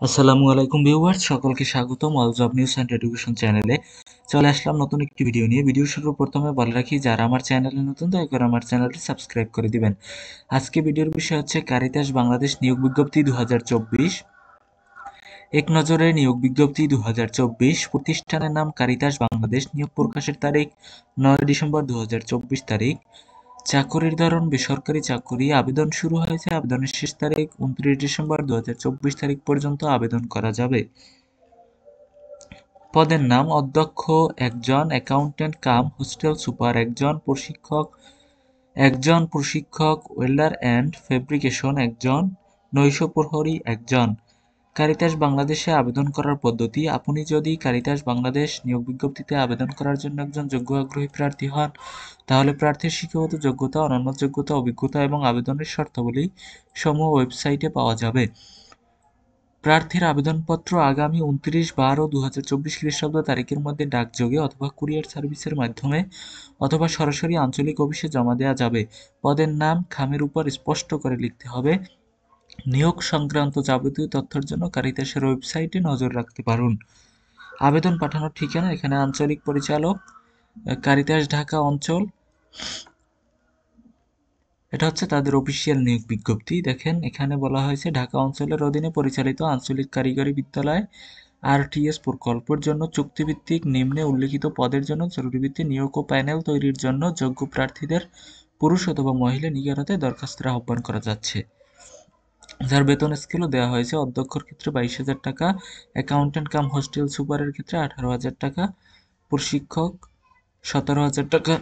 আসসালামু আলাইকুম ভিউয়ার্স, সকলকে স্বাগতম all job news and education চ্যানেলে। চলে আসলাম নতুন একটি ভিডিও নিয়ে। ভিডিও শুরুর প্রথমে বলে রাখি, যারা আমার চ্যানেলে নতুন দয়া করে আমার চ্যানেলটি সাবস্ক্রাইব করে দিবেন। আজকে ভিডিওর বিষয় হচ্ছে কারিতাস বাংলাদেশ নিয়োগ বিজ্ঞপ্তি 2024। এক নজরে নিয়োগ বিজ্ঞপ্তি 2024। প্রতিষ্ঠানের নাম কারিতাস বাংলাদেশ। নিয়োগ প্রকাশের তারিখ 9 ডিসেম্বর 2024 তারিখ। চাকুরির ধরন বেসরকারি চাকুরি। আবেদন শুরু হয়েছে, আবেদনের শেষ তারিখ 29 ডিসেম্বর 2024 তারিখ পর্যন্ত আবেদন করা যাবে। পদের নাম অধ্যক্ষ একজন, অ্যাকাউন্ট্যান্ট কাম হোস্টেল সুপার একজন, প্রশিক্ষক ওয়েল্ডার অ্যান্ড ফেব্রিকেশন একজন, নৈশ প্রহরী একজন। কারিতাস বাংলাদেশে আবেদন করার পদ্ধতি: আপনি যদি কারিতাস বাংলাদেশ নিয়োগ বিজ্ঞপ্তিতে আবেদন করার জন্য একজন যোগ্য আগ্রহী প্রার্থী হন, তাহলে প্রার্থীর শিক্ষাগত যোগ্যতা, অন্যান্য যোগ্যতা, অভিজ্ঞতা এবং আবেদনের শর্তাবলী সমূহ ওয়েবসাইটে পাওয়া যাবে। প্রার্থীর আবেদনপত্র আগামী 29/12/2024 খ্রিস্টাব্দ তারিখের মধ্যে ডাকযোগে অথবা কুরিয়ার সার্ভিসের মাধ্যমে অথবা সরাসরি আঞ্চলিক অফিসে জমা দেওয়া যাবে। পদের নাম খামের উপর স্পষ্ট করে লিখতে হবে। নিয়োগ সংক্রান্ত যাবতীয় তথ্যের জন্য কারিতাসের ওয়েবসাইটে নজর রাখতে পারুন। আবেদন পাঠানোর ঠিকানা: এখানে আঞ্চলিক পরিচালক, কারিতাস, ঢাকা অঞ্চল। এটা হচ্ছে তাদের অফিসিয়াল নিয়োগ বিজ্ঞপ্তি। দেখেন এখানে বলা হয়েছে, ঢাকা অঞ্চলের অধীনে পরিচালিত আঞ্চলিক কারিগরি বিদ্যালয় আরটিএস প্রকল্পের জন্য চুক্তিভিত্তিক নিম্নে উল্লিখিত পদের জন্য জরুরি ভিত্তিতে নিয়োগ ও প্যানেল তৈরির জন্য যোগ্য প্রার্থীদের পুরুষ অথবা মহিলা নিকটতে দরখাস্তের আহ্বান করা যাচ্ছে। যার বেতন স্কেলও দেওয়া হয়েছে: অধ্যক্ষর ক্ষেত্রে 22,000 টাকা, অ্যাকাউন্ট্যান্ট কাম হোস্টেল সুপারের ক্ষেত্রে 18,000 টাকা, প্রশিক্ষক 17,000 টাকা,